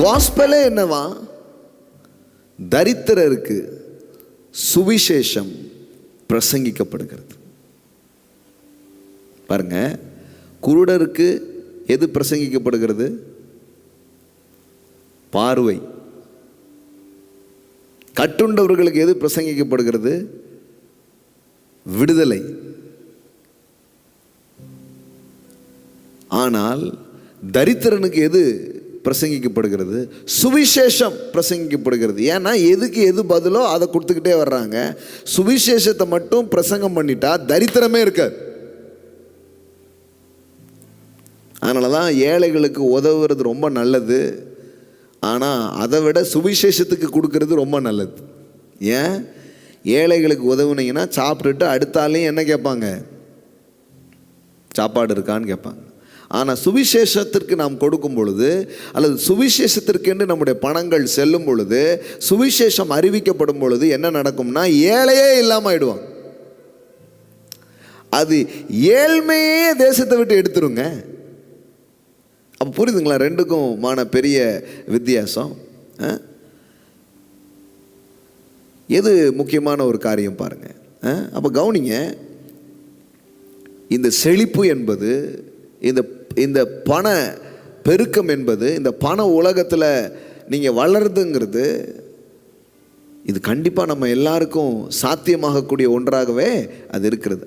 காஸ்பலே என்னவா? தரித்திரருக்கு சுவிசேஷம் பிரசங்கிக்கப்படுகிறது. பாருங்க, குருடருக்கு எது பிரசங்கிக்கப்படுகிறது? பார்வை. கட்டுண்டவர்களுக்கு எது பிரசங்கிக்கப்படுகிறது? விடுதலை. ஆனால் தரித்திரனுக்கு எது பிரசங்கிக்கப்படுகிறது? சுவிசேஷம் பிரசங்கிக்கப்படுகிறது. ஏன்னா எதுக்கு எது பதிலோ அதை கொடுத்துக்கிட்டே வர்றாங்க. சுவிசேஷத்தை மட்டும் பிரசங்கம் பண்ணிட்டா தரித்திரமே இருக்காது. அதனால தான் ஏழைகளுக்கு உதவுறது ரொம்ப நல்லது. ஆனால் அதை விட சுவிசேஷத்துக்கு கொடுக்கறது ரொம்ப நல்லது. ஏன்? ஏழைகளுக்கு உதவுனீங்கன்னா சாப்பிட்டுட்டு அடுத்தாலையும் என்ன கேட்பாங்க? சாப்பாடு இருக்கான்னு கேட்பாங்க. ஆனால் சுவிசேஷத்திற்கு நாம் கொடுக்கும் பொழுது, அல்லது சுவிசேஷத்திற்கென்று நம்முடைய பணங்கள் செல்லும் பொழுது, சுவிசேஷம் அறிவிக்கப்படும் பொழுது என்ன நடக்கும்னா, ஏழையே இல்லாமல் ஆயிடுவாங்க. அது ஏழ்மையே தேசத்தை விட்டு எடுத்துருங்க. அப்போ புரியுதுங்களா ரெண்டுக்குமான பெரிய வித்தியாசம்? எது முக்கியமான ஒரு காரியம் பாருங்க. அப்போ கவனிங்க, இந்த செழிப்பு என்பது, இந்த பண பெருக்கம் என்பது, இந்த பண உலகத்தில் நீங்கள் வளருதுங்கிறது, இது கண்டிப்பாக நம்ம எல்லாருக்கும் சாத்தியமாகக்கூடிய ஒன்றாகவே அது இருக்கிறது.